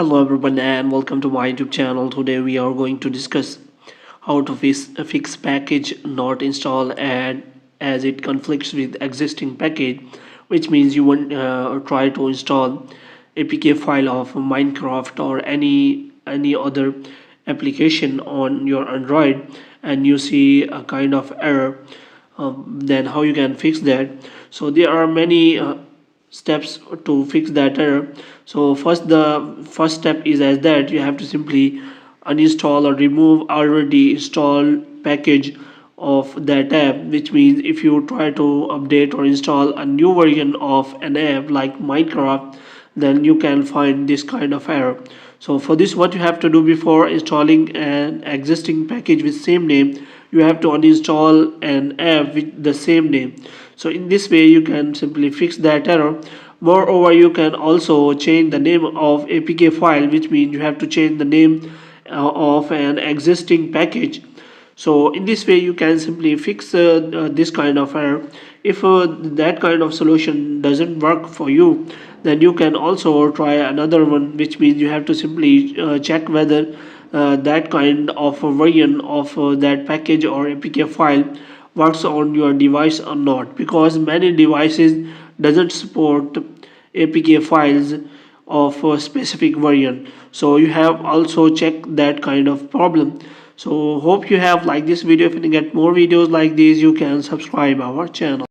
Hello everyone and welcome to my YouTube channel. Today we are going to discuss how to fix package not installed and as it conflicts with existing package, which means you want try to install APK file of Minecraft or any other application on your Android and you see a kind of error. Then how you can fix that? So there are many steps to fix that error. So the first step is as that you have to simply uninstall or remove already installed package of that app, which means if you try to update or install a new version of an app like Minecraft, then you can find this kind of error. So for this, what you have to do before installing an existing package with same name, you have to uninstall an app with the same name. So in this way you can simply fix that error. Moreover, you can also change the name of APK file, which means you have to change the name of an existing package. So in this way you can simply fix this kind of error. If that kind of solution doesn't work for you, then you can also try another one, which means you have to simply check whether that kind of a version of that package or APK file works on your device or not, because many devices doesn't support APK files of a specific version. So you have also checked that kind of problem. So hope you have liked this video. If you get more videos like these, you can subscribe our channel.